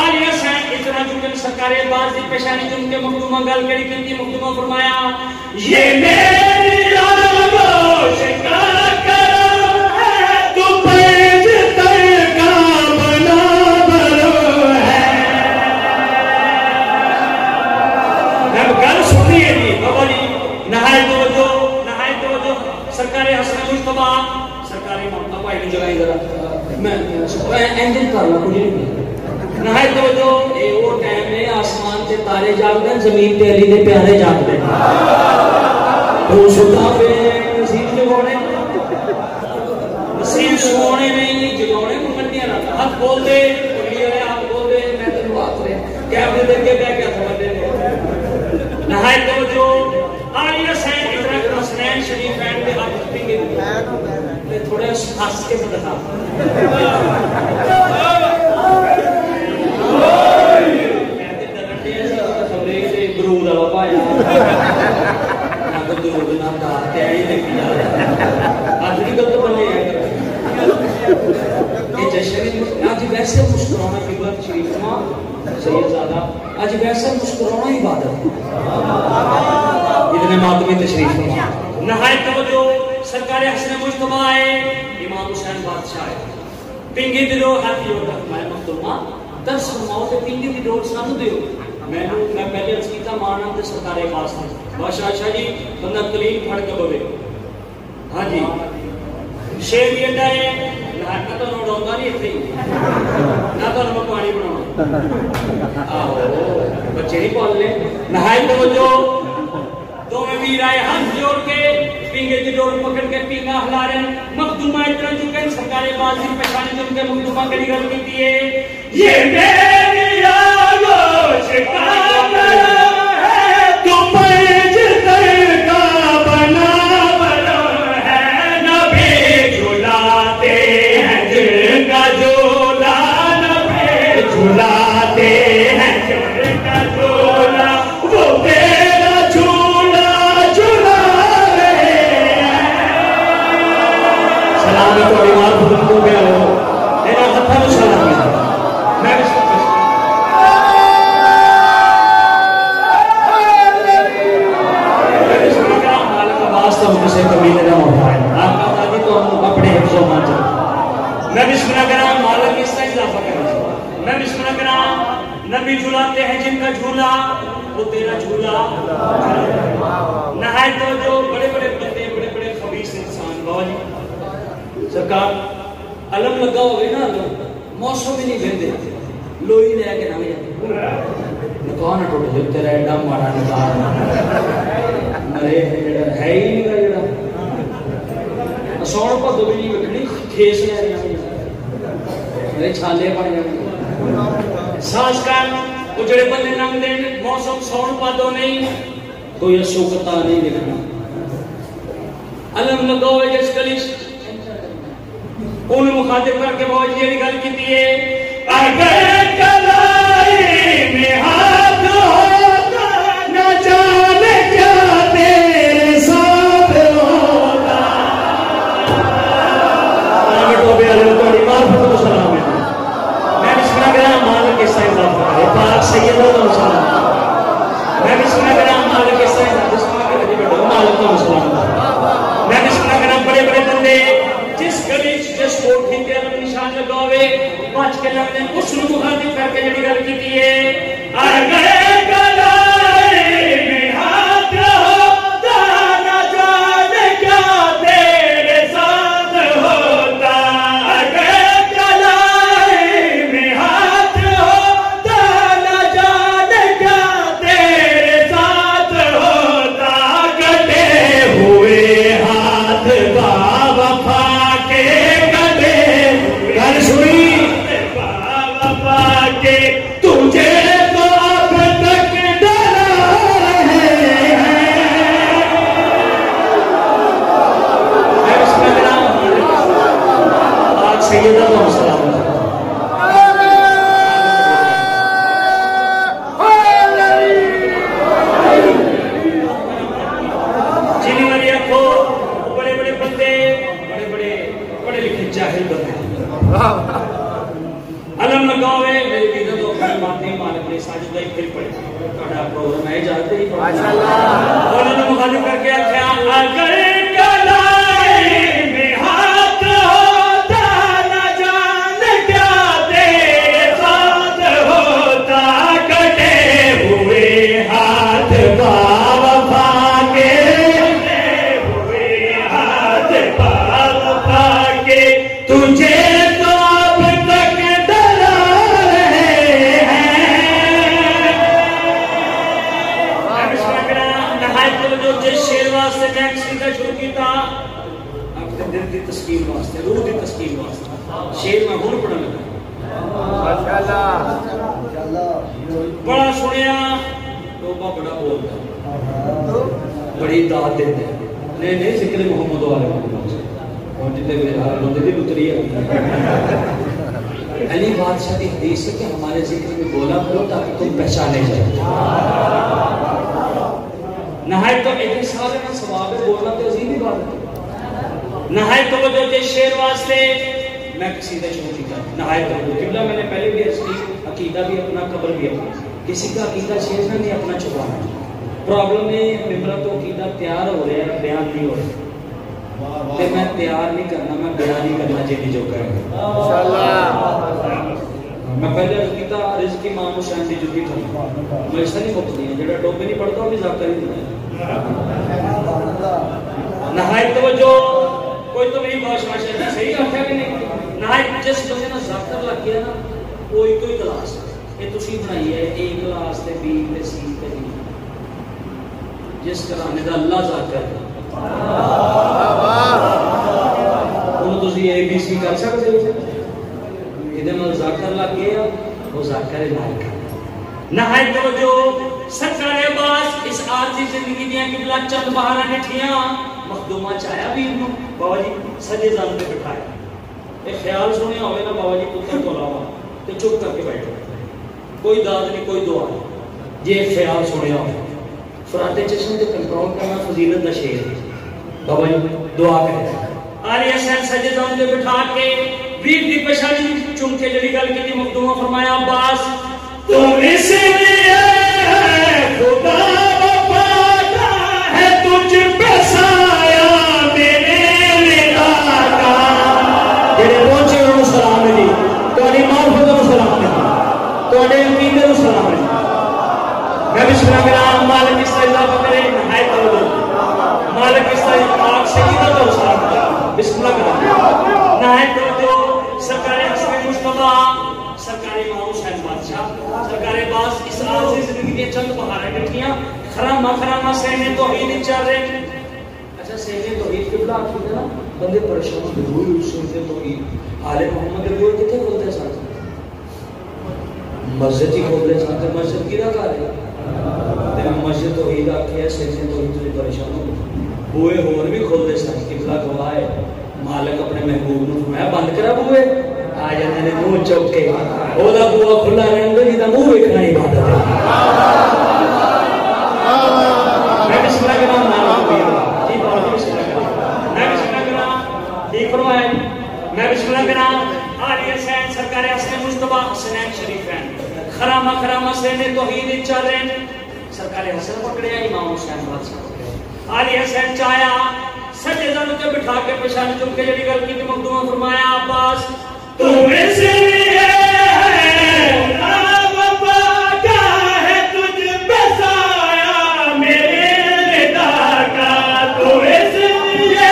آلیہ سین اتنا جنگل سرکار عباس دی پیشانی جن کے مخدومہ گل کری کنی مخدومہ فرمایا یہ میری آگوش کا کرم ہے تو پیج تر کا بنا برو ہے. میں گل سنی ہے جی بابا جی نہایت توجہ سرکار حسن مصطفیٰ سرکار امام بھائی نے جگائی ذرا میں انجن کر لا کچھ نہیں. نہایت توجہ اے وہ ٹائم ہے آسمان سے تارے جاگ دیں زمین تے علی دے پیارے جاگ دیں تو ستا پہ نصیب جگوڑے نصیب سونے نہیں جگوڑے کو منڈیاں رہتا ہاتھ بول دے کلی والے ہاتھ بول دے میں تینوں بات رہے کیا اپنے دل کے بہ کیا سمجھ دے. نہایت توجہ آلیہ سین اتنا حسنین شریف ہیں پہ آپ پینگے دے تھوڑے ہنس کے بدخا درنڈے ایسی خبریں سے برود اللہ پایا نہ تو درود نہ دار تے آئی لکھی جا رہا آج بھی گلت بنے ہیں یہ جشن آج ویسے مسکرانا قبلہ شریف ماں سید زادہ آج ویسے مسکرانا عبادت اتنے ماتمی تشریف نہایت توجہ سرکار حسن مجتبہ ہے امام حسین بادشاہ ہے پنگی دی ڈور ہاتھ جوڑ کر میں محترمہ درس فرماؤ تے پنگی دی ڈور سانو دیو میں پہلے عرض کیتا مانا تے سرکار پاس نے بادشاہ شاہ جی بندہ کلین پھڑ کے بوے ہاں جی شیر بھی اڈا ہے نہ تو نوڑ ہوگا نہیں اتنے نہ تو نمک پانی بنانا آہو بچے نہیں پال لیں نہایت توجہ تو میں ویر آئے ہاتھ جوڑ کے پنگے دی ڈور پکڑ کے پینگا ہلا رہے ہیں مخدومہ اتنا چکے سرکار بازی پہچانے جن کے مخدومہ کری گل کی دیئے یہ میری آگوش کا ہے تو پینج تر کا بنا بنا ہے نبی جھلاتے ہیں جن کا جھولا نبی جھلاتے ہیں جن کا جھولا وہ تیرا جھولا جھلا رہے ہیں سلام تو بیمار خود کو گیا ہو میرا ہتھا تو سلام ہے میں بھی سے قبیلے کا ہوتا ہے آپ کا دادی تو ہم اپنے حفظ و مان چاہتے میں بسم اللہ کرام مالک اس کا اضافہ کرنا میں بسم اللہ کرام نبی جھلاتے ہیں جن کا جھولا وہ تیرا جھولا نہایت تو جو بڑے بڑے بندے بڑے بڑے خبیث انسان بابا جی سرکار علم لگا ہوئے نا موسم ہی نہیں بندے لوئی لے کے نہ نکاح نہ ٹوٹ جب تیرا ایڈا مارا نکاح مرے ہے ہی نہیں گا جڑا سوڑ پا دو بھی وکڑی کھیس لے رہی ہیں میرے چھالے پڑ جائیں ساز کر وہ جڑے بندے ننگ دیں موسم سوڑ پا دو نہیں کوئی اشوکتا نہیں لکھنا علم لگا ہوئے جس کلیش انہوں مخاطب کر کے بہت یہ گل کی دیئے اگر کلائی میں ہاتھ ہوتا نہ جانے کیا تیرے ساتھ ہوتا آمٹو بے علم توڑی معرفت و سلام ہے میں بسم اللہ کرام مالک اس سائن ذات ہے پاک سید و سلام میں بسم اللہ کرام مالک اس سائن ذات بسم اللہ کرام بیٹھو مالک و سلام میں بسم اللہ کرام بڑے بڑے بندے جس گلیچ جس کوٹ ہی تیرا نشان لگا ہوئے پانچ کے لگنے اس نے مخاطب کر کے جڑی گل کی دیئے اگر کلائی میں ہاتھ ہوتا نہ جانے کیا تیرے ساتھ ہوتا اگر کلائی میں ہاتھ ہوتا نہ جانے کیا تیرے ساتھ ہوتا کٹے ہوئے ہاتھ باوفا کے کٹے گھر سوئی تجھے تو اب تک ڈرا رہے ہیں آج سیدہ تو سلام چینی والی کو بڑے بڑے بندے بڑے بڑے پڑھے لکھے جاہل بندے علم لگاوے میری بیدہ تو اپنی مانتے مالک نے ساجدہ ہی پھر پڑے توڑا پروگرام ہے جاتے ہی پڑھا اور انہوں نے مخاطب کر کے اکھیا اگر کلائی میں ہاتھ ہوتا نہ جانے کیا تیرے ساتھ ہوتا کٹے ہوئے ہاتھ باوفا کے کٹے ہوئے ہاتھ باوفا کے تجھے دل کی تسکین واسطے روح کی تسکین واسطے شیر میں ہون پڑھنے لگا بڑا سنیا توبہ بڑا بولتا بڑی دعات دیتے ہیں نہیں ذکر محمد والے اور جتنے میرے حال بندے بھی اتری ہے علی بادشاہ کی حدیث ہے کہ ہمارے ذکر میں بولا کرو تاکہ تم پہچانے جائے نہایت تو ایک سارے میں ثواب ہے بولنا تو عظیم ہی بات ہے. نہایت توجہ کے شعر واسطے میں قصیدہ شروع کیا. نہایت توجہ قبلہ میں نے پہلے بھی عرض کی عقیدہ بھی اپنا قبر بھی اپنا. کسی کا عقیدہ شیخ نے نہیں اپنا چھپانا. پرابلم ہے ممبر تو عقیدہ تیار ہو رہا ہے بیان نہیں ہو رہا. کہ میں تیار نہیں کرنا میں بیان نہیں کرنا چاہیے جو کریں میں پہلے عرض کیتا رزق امام حسین دی جُتی تھی میں ایسا نہیں مکتی ہے جڑا ڈوبے نہیں پڑھتا وہ بھی ذاکر ہی نہیں. نہایت توجہ کوئی تو نہیں باش ماشاءاللہ صحیح آخیا کہ نہیں. نہایت جس بندے نے ذاکر لگ گیا نا کوئی کوئی کلاس یہ تسی بنائی ہے اے کلاس تے بی تے سی تے ڈی جس کرانے دا اللہ ذاکر انہوں تسی اے بی سی کر سکتے ہو. یہ ذاکر لگ گیا وہ ذاکر لائق ہے. نہایت توجہ سرکار عباس اس عارضی زندگی دیا قبلہ چند بہارا نٹھیاں مخدومہ چاہیا بھی انہوں بابا جی سجے زان پہ بٹھایا. ایک خیال سنیا ہوئے نا بابا جی پتر تو علاوہ تو چپ کر کے بیٹھے کوئی داد نہیں کوئی دعا نہیں. یہ خیال سنیا ہوئے فراتے چشم سے کنٹرول کرنا فضیلت دا شعر ہے. بابا جی دعا کریں آلی حسین سجے زان پہ بٹھا کے ویر دی پشانی چونکہ جڑی گل کی تھی مخدومہ فرمایا عباس تم اس لیے خدا وفادہ ہے تجھ پہ سایہ میرے ندا کا. جڑے پہنچے انہوں سلام دی تہاڈی معرفت نوں سلام دی تہاڈے عقیدے نوں سلام دی. میں بسم اللہ کرام مالک اس طرح اضافہ کرے نہایت توجہ مالک اس طرح پاک سیدہ کو سلام دی. بسم اللہ کرام نہایت توجہ سرکار حسن مصطفیٰ سرکار امام حسین بادشاہ سرکار باس اس عارضی زندگی دیا چند بہاریں بیٹھیاں خرامہ خرامہ سہنے توحید چل رہے. اچھا سہنے توحید قبلہ آپ کو نا بندے پریشان ہوئے ہوئی سہنے توحید آل محمد رضی اللہ کتنے کھولتے ساتھ مسجد ہی کھولتے ساتھ مسجد کی رکھا رہے مسجد توحید آکھے ہے سہنے توحید سے پریشان ہو ہوئے ہون بھی کھولتے ساتھ قبلہ گواہ ہے. مالک اپنے محبوب نو فرمایا بند کرا بوئے آ جاندے نے منہ چوک کے او دا بوا کھلا رہندا جی دا منہ ویکھنا عبادت ہے. میں بسم اللہ کے نام نام جی بابا بسم اللہ کرام میں بسم اللہ کرام ٹھیک فرمایا میں بسم اللہ کرام علی حسین سرکار حسن مصطفیٰ حسنین شریفین خرامہ خرامہ سے نے توحید چل رہے سرکار حسن پکڑیا امام حسین بادشاہ علی حسین چاہیا سجے زن تے بٹھا کے پشان چپ کے جڑی گل کی تے مخدومہ فرمایا عباس تم اس لیے وفادہ ہے تجھ پہ سایہ میرے ندا کا. تم اس لیے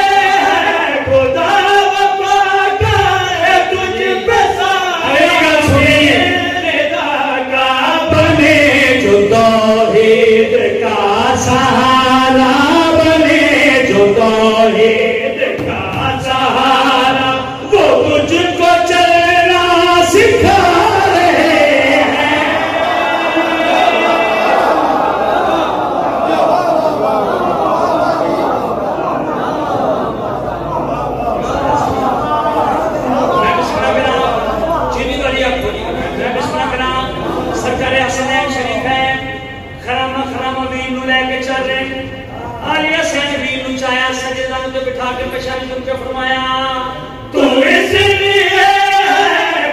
خدا وفادہ ہے تجھ پہ سایہ میرے ندا کا. بنے جو توحید کا سہارا بنے جو توحید کا سہارا وہ تجھ کو چلنا سکھا رہے ہیں. میں بسم اللہ کرام چینی والی آپ کو میں بسم اللہ کرام سرکار حسنین شریف ہے خرامہ خرامہ ویر نو لے کے چل رہے علی حسین ویر نو چاہیا سجے زن تے بٹھا کے پشان چپ کے فرمایا تم اس لیے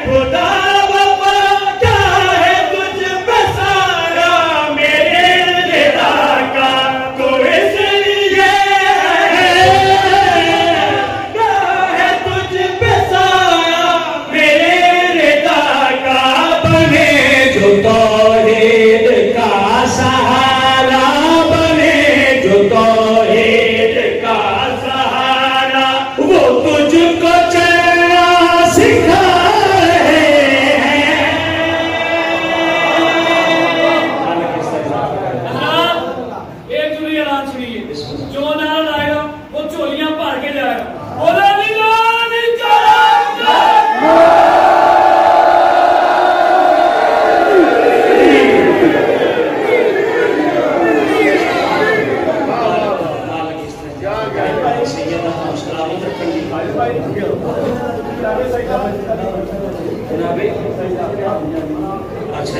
خدا وفادہ ہے تجھ پہ سایہ میرے ندا کا. تم اس لیے ہے تجھ پہ سایہ میرے ندا کا. بنے جو توحید کا سہارا بنے جو توحید کا سہارا وہ تجھ کو چلنا سکھا رہے ہیں. ایک جملے اعلان سنیے جو نعرہ لائے گا وہ چولیاں بھر کے جائے گا. بولا نہیں چلا اچھا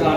4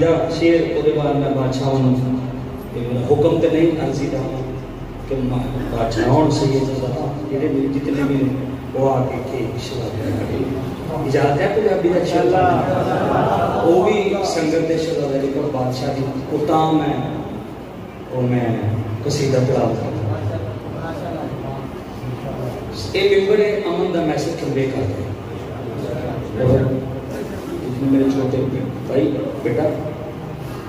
عقیدہ شیر وہ بعد میں بادشاہ حکم تو نہیں عرضی دا کہ بادشاہ سید جتنے بھی وہ آ کے اجازت ہے پنجابی کا اچھا وہ بھی سنگت کے شہزادے کو بادشاہ کی اتام ہے وہ میں قصیدہ تلاوت کرتا یہ ممبر امن کا میسج کنوے کرتے میرے چھوٹے بھائی بیٹا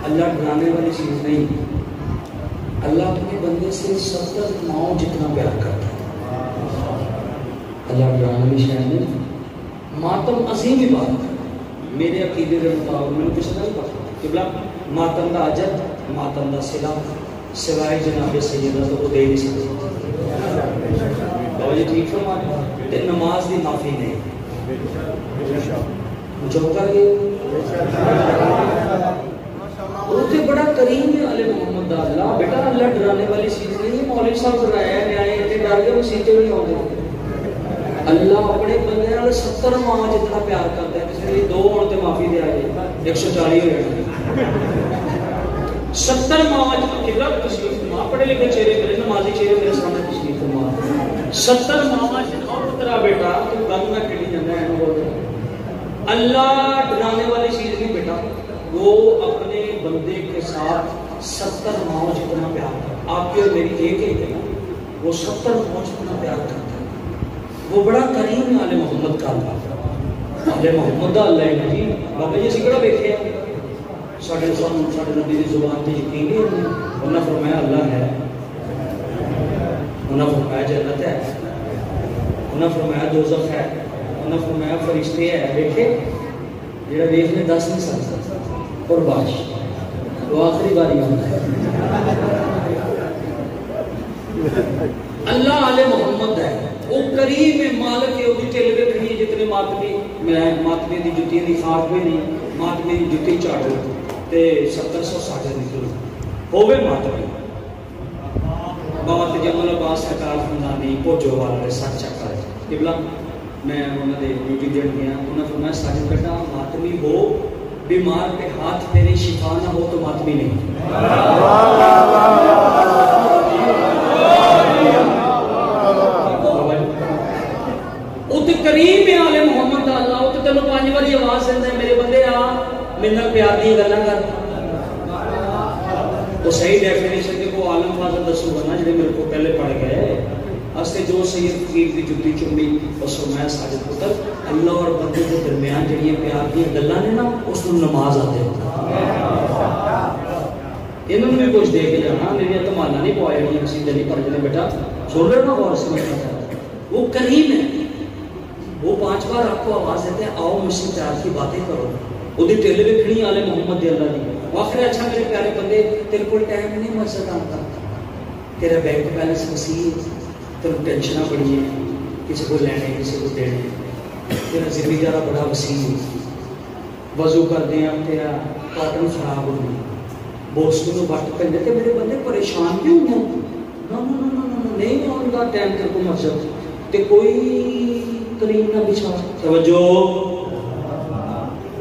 اللہ ڈرانے والی چیز نہیں اللہ اپنے بندے سے 70 ماؤں جتنا پیار کرتا ہے اللہ ڈرانے والی شاید نہیں ماتم عظیم ہی بات ہے میرے عقیدے کے مطابق میں نے کسی نہیں پتا قبلہ ماتم کا اجت ماتم کا صلہ سوائے جناب سیدہ تو وہ دے نہیں سکتے بابا جی ٹھیک فرما رہے نماز دی معافی نہیں چوکا یہ بڑا کریم ہے علی محمد دا اللہ بیٹا اللہ ڈرانے والی چیز نہیں مولوی صاحب ڈرایا ہے آئے اتنے ڈر کے مسیحے نہیں ہوتے اللہ اپنے بندے نال 70 ماں جتنا پیار کرتا ہے کسی نے 2 ہونے تے معافی دے آئے 140 ہو جانا 70 ماں کتنا تشریف فرما پڑھے لکھے چہرے میرے نمازی چہرے میرے سامنے تشریف فرما 70 ماں تیرا بیٹا تو گل میں کھیلی جانا ہے بول اللہ ڈرانے والی چیز نہیں بیٹا وہ اپنے بندے کے ساتھ 70 ماں جتنا پیار کرتا آپ کی اور میری ایک ہے نا وہ 70 ماں جتنا پیار کرتا ہے وہ بڑا کریم ہے علی محمد کا اللہ علی محمد کا اللہ ہے جی بابا جی اسی کڑا بیٹھے ہیں ساڑھے نبی کی زبان تے یقین نہیں ہونے انہوں نے فرمایا اللہ ہے انہوں نے فرمایا جنت ہے انہوں نے فرمایا دوزخ ہے انہوں نے فرمایا فرشتے ہے دیکھے جڑا دیکھنے 10 نہیں سکتا اور باش وہ آخری باری ہوتا ہے اللہ علی محمد ہے وہ کریم مالک ہے وہ ٹھل کے کھڑی جتنے ماتمی میں ماتمی دی جُتی دی خاک بھی نہیں ماتمی دی جُتی چاڑو تے 1700 ساڑھے نکلو ہووے ماتمی بابا تجمل عباس سرکار خاندانی پوجو والے سچ چکر قبلہ میں انہوں نے ڈیوٹی دین گیا انہوں نے فرمایا ساجد بیٹا ماتمی ہو بیمار پہ ہاتھ میری شفا نہ ہو تو ماتمی نہیں کریم ہے آل محمد اللہ وہ تو تینوں 5 باری آواز دینا ہے میرے بندے آ میرے پیار دی گلاں کر وہ صحیح ڈیفینیشن کے وہ عالم فاضل دسو گا نا جڑے میرے کو پہلے پڑھ گئے استے جو سید فقیر دی جُتی چمڑی اس فرمایا ساجد پتر اللہ اور بندے کے درمیان جڑی پیار دی گلاں نے نا اس کو نماز آتے انہوں نے کچھ دے کے جانا میری تو مانا نہیں پوایا نہیں کسی دلی پر جنے بیٹا سن رہے نا غور سے وہ کریم ہے وہ 5 بار آپ کو آواز دیتے ہیں آؤ مجھ سے پیار کی باتیں کرو وہ دی ٹیلے بھی کھڑی آلے محمد دی اللہ دی واقعی اچھا میرے پیارے بندے تیرے کو ٹائم نہیں مسجد آتا تیرا بینک بیلنس وسیع تیرے ٹینشنہ بڑی ہیں کسی کو لینے کسی کو دینے تیرا زندگی جارہ بڑا وسیع وضو کر دیں اب تیرا کاٹن خراب ہو گئی بوسکو تو بات کر دیتے میرے بندے پریشان کیوں ہیں نہیں ان کا ٹائم تیرے کو مسجد تے کوئی کریم نہ بچھا توجہ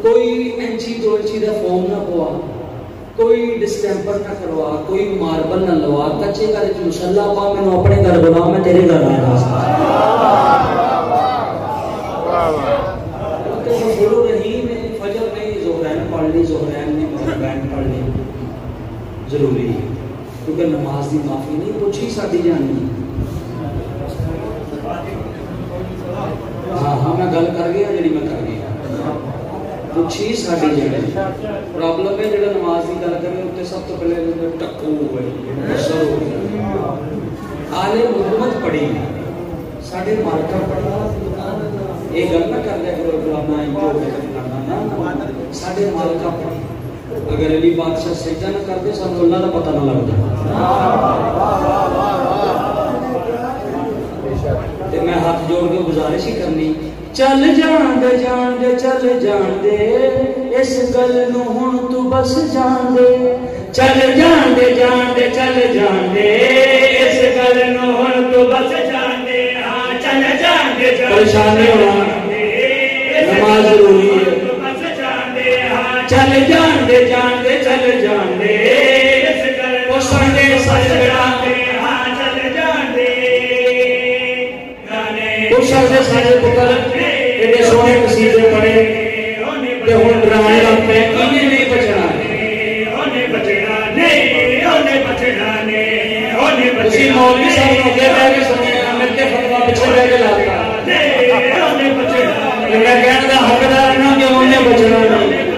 کوئی انچی 2 انچی دا فارم نہ پوا کوئی ڈسٹیمپر نہ کروا کوئی ماربل نہ لوا کچے گھر وچ مصلی پا میں اپنے گھر بنا میں تیرے گھر آیا تو بولو رحیم ہے فجر نہیں ظہرین پڑھنی ظہرین نے مغربین پڑھنی ضروری ہے کیونکہ نماز دی معافی نہیں پوچھی ساڈی جانی ہاں میں گل کر گیا جڑی میں کر گیا پوچھی ساڈی جانی پرابلم ہے جڑا نماز دی گل کرے اوتے سب تو پہلے ٹکو ہوئے اثر ہو گیا آل محمد پڑھی ساڈے مارکا پڑھا یہ گل نہ کر لیا کرو غلاما جو کرنا ساڈے مالکا پڑھی اگر علی بادشاہ سجدہ نہ کرتے سانو اللہ دا پتہ نہ لگدا تے میں ہاتھ جوڑ کے گزارش ہی کرنی چل جان دے چل جان دے اس گل نو ہن تو بس جان دے چل جان دے چل جان دے اس گل نو ہن تو بس جان دے ہاں چل جان دے پریشان نہیں ہونا نماز ضروری ہے چل جان دے چل جان دے وہ ساڈے سچ بڑھاندے ہاں چل جان دے وہ ساڈے سچ پتر ایڈے سونے قصیدے پڑھے تے ہن ڈرانے لگ پے کینے نہیں بچنا اونے بچنا نہیں اونے بچنا نہیں اونے اسی بچنا مولوی صاحب نے کہہ رہے کہ سمجھنا مل کے فتوا پیچھے رہ کے لاتا اونے بچنا میں کہنے کا حقدار نہ کہ انہیں بچنا نہیں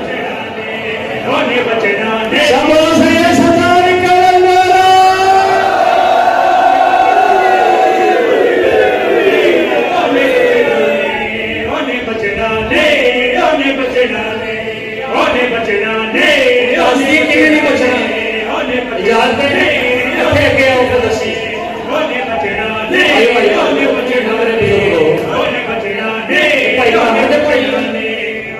اونے بچنا نہیں سب سے سزا نکل والا اونے بچنا نہیں اونے بچنا نہیں اونے بچنا نہیں تصدیق کے لیے نہیں بچنا اونے اجازت نہیں اٹھے گیا وہ دسی اونے بچنا نہیں اونے بچنا نہیں اونے بچنا نہیں بھائی ہمیں دے بھائی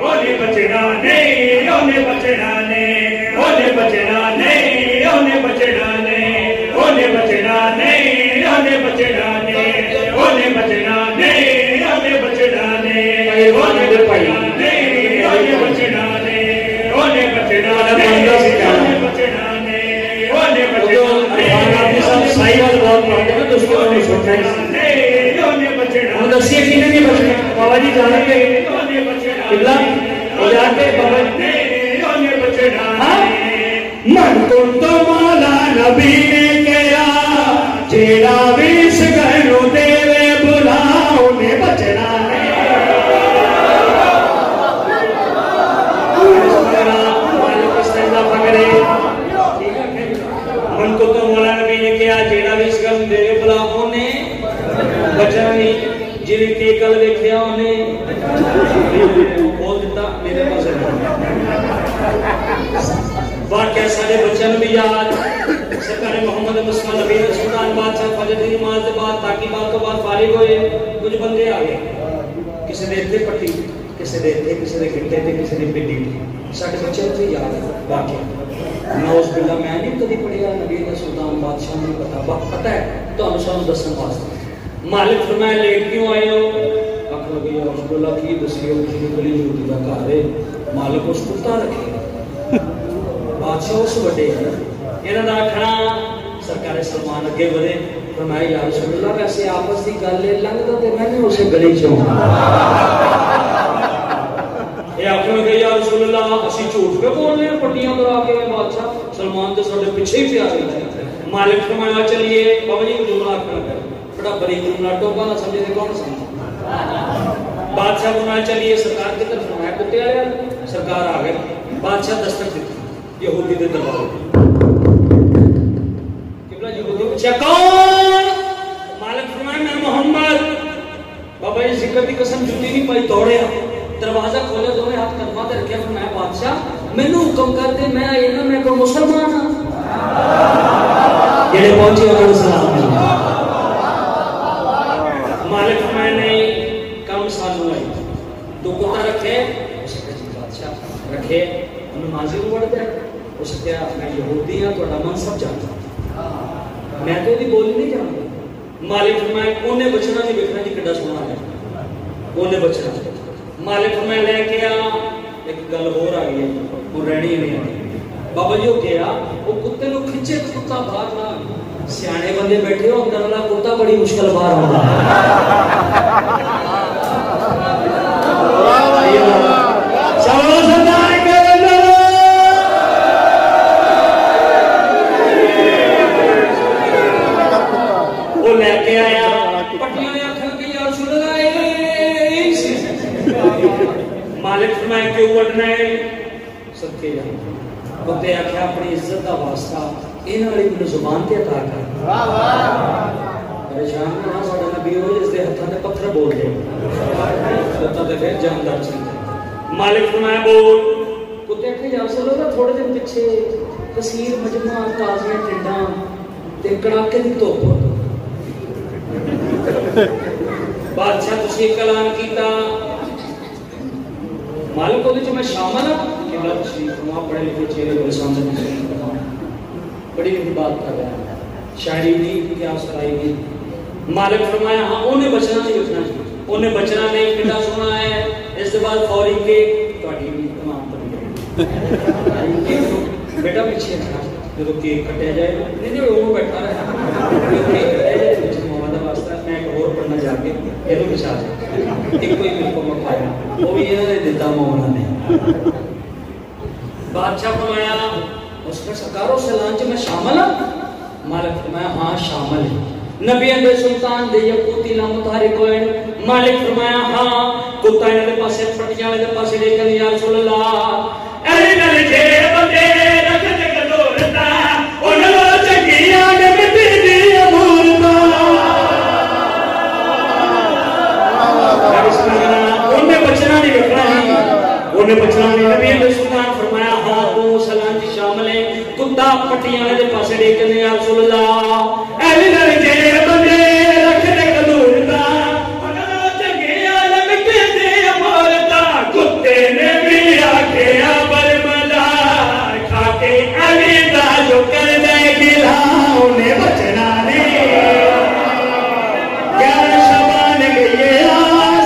اونے بچنا نہیں اونے بچنا نہیں اونے بچنا نہیں اونے بچنا نہیں اونے بچنا نہیں اونے بچنا نہیں اونے بچنا نہیں اونے بچنا نہیں بھائی ہمیں دے بھائی نہیں اونے بچنا نہیں اونے بچنا نہیں اونے بچنا نہیں اونے جو بچنا آپ صاحب سائی والا بہت پڑھتے ہیں تو اس کو نہیں چھوڑتا ہے نہیں اونے بچنا ہم دسیے کینے نہیں بچنا بابا جی جانیں گے اونے بچنا قبلہ ہو جاتے بابا جی نہیں اونے بچنا من کو تو مولا نبی نے کہا جیڑا ویس گھنو دیوے بلاؤ نے بچنا من کو تو مولا نبی نے کہا جیڑا ویس گھنو دیوے بلاؤ نے بچنا نہیں جنہیں کی کل دیکھیا انہیں بول دیتا میرے پاس واقعہ سارے بچوں بھی یاد سرکار محمد مصطفیٰ نبی سلطان بادشاہ فجر کی نماز کے بعد تاکہ بات تو بعد فارغ ہوئے کچھ بندے آ گئے کسی نے اتنے پٹی کسی نے اتنے کسی نے گھنٹے تھے کسی نے پنڈی تھی سارے بچوں بھی یاد ہے واقعہ نوز باللہ میں نہیں کبھی پڑھیا نبی سلطان بادشاہ نے پتہ ہے تو ہم سانو دسن واسطے مالک فرمایا لیٹ کیوں آئے ہو آخر لگی یا رسول اللہ کی دسیو کی گلی یہودی کا گھر ہے مالک اس کتا رکھے بادشاہ اس وڈے ہیں انہاں دا آکھنا سرکار سلمان اگے بڑھے فرمایا یا رسول اللہ ویسے آپس دی گل ہے لنگدا تے میں نے اسے گلی چوں اے آکھن لگے یا رسول اللہ اسی جھوٹ پہ بول رہے ہیں پٹیاں کرا کے بادشاہ سلمان دے ساڈے پیچھے ہی پیا رہے مالک فرمایا چلیے بابا جی جملہ آکھنا بڑا بڑی جملہ ٹوکا نہ سمجھے تے کون سمجھے بادشاہ فرمایا چلیے سرکار کی طرف فرمایا کتے آیا سرکار آ گئے بادشاہ دستک دیتی یہودی دے دربار قبلہ یہودی پوچھا کون مالک فرمایا میں محمد بابا جی ذکر دی قسم جھوٹی نہیں پائی دوڑیا دروازہ کھولے دونوں ہاتھ کلمہ تے رکھیا فرمایا بادشاہ مینوں حکم کر دے میں اے نہ میں کوئی مسلمان ہاں جڑے پہنچے انہاں نوں سلام مالک فرمایا نہیں کم سانو آئی تو کتا رکھے اس نے بادشاہ رکھے نمازی کو پڑھتا ہے اس نے کہا میں یہودی ہوں تو منصب جانتا میں تو یہ بولی نہیں جانتا مالک فرمایا کونے بچنا نہیں دیکھنا جی کڈا سونا ہے کونے بچنا مالک فرمایا لے کے آ ایک گل ہو رہی ہے وہ رہنی نہیں آئی بابا جی وہ گیا وہ کتے نو کھچے کتا باہر نہ سیانے بندے بیٹھے ہو اندر والا کتا بڑی مشکل باہر ہوتا وہ لے کے آیا پٹیاں نے آخر کہ یا رسول اللہ مالک فرمایا کیوں وڈنا ہے صدقے جاؤ کتے آخیا اپنی عزت کا واسطہ انہاں والی مینوں زبان تے عطا کر پریشان نہ ساڈا نبی ہوئے جس دے ہتھاں تے پتھر بول دے کتا تے پھر جاندار چلدا مالک فرمایا بول کتے آخیا یا رسول اللہ تھوڑے دن پیچھے کثیر مجمع تازیاں ٹنڈاں تے کڑاکے دی دھوپ بادشاہ تسی کلام کیتا مالک کو میں شامل ہوں کہ اللہ تشریف وہاں پڑھے لکھے چہرے بڑے سامنے بڑی بڑی بات کر رہا ہے شاعری نہیں کیا سرائی نہیں مالک فرمایا ہاں انہیں بچنا نہیں بچنا چاہیے انہیں بچنا نہیں کتنا سنا ہے اس کے بعد فوری کے تمام پڑھ گئے بیٹا پیچھے جب کیک کٹیا جائے نہیں وہ بیٹھا رہا کیک کٹیا جائے ماما کا واسطہ میں ایک اور پڑھنا جا کے یہ بچا ایک کوئی میرے کو مکھایا وہ بھی یہ دیتا مولا نے بادشاہ فرمایا اس کا سرکاروں سلام میں شامل ہوں مالک فرمایا ہاں شامل ہے نبی اندر سلطان دے یقوتی لامتحرک ہوئے مالک فرمایا ہاں کتا انہوں نے پاسے پھٹیاں دے پاسے لے کر یا رسول اللہ اے نل جے بندے رکھ جگ دورتا انہوں چنگیاں نے مٹی دی امورتا انہیں بچنا نہیں رکھنا ہی انہیں بچنا نہیں نبی اندر سلطان فرمایا ہاں تو سلام جی شامل ہے کتا پھٹیاں دے پاسے لے کر یا رسول اللہ اے نل جے بندے رکھ جگ دورتا انہوں چنگیاں نے مٹی دی امورتا کتے نے بھی آکھیا برملا کھاتے علی دا جو کر دے گلا انہیں بچنا نہیں گیارہ شبان گئے آ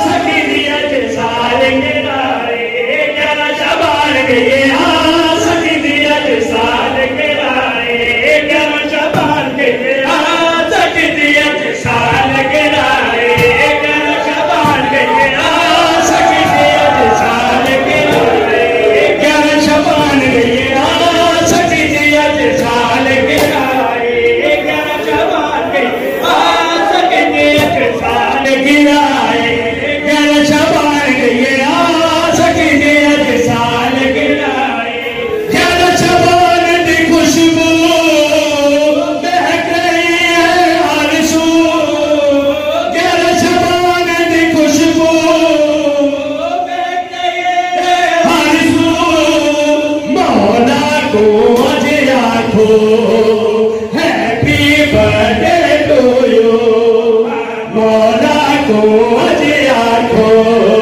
سکی دیا جسال گرائے گیارہ شبان گئے آ سکی دیا جسال گرائے گیارہ شبان گئے آ سکی دیا جسال گرائے گیارہ شبان گئے آ سکی دیا جسال گرائے گیارہ شبان گئے آ سکی دیا جسال گرائے گیارہ شبان گئے آ سکی دیا جسال گرائے گیارہ شبان گئے آ سکی دیا جسال گرائے گیارہ شبان دی خوشبو مہک رہی ہے ہر سو گیارہ شبان دی خوشبو مہک رہی ہے ہر سو مولا کو اج آکھو ہیپی برتھڈے ٹو یو مولا کو اج آکھو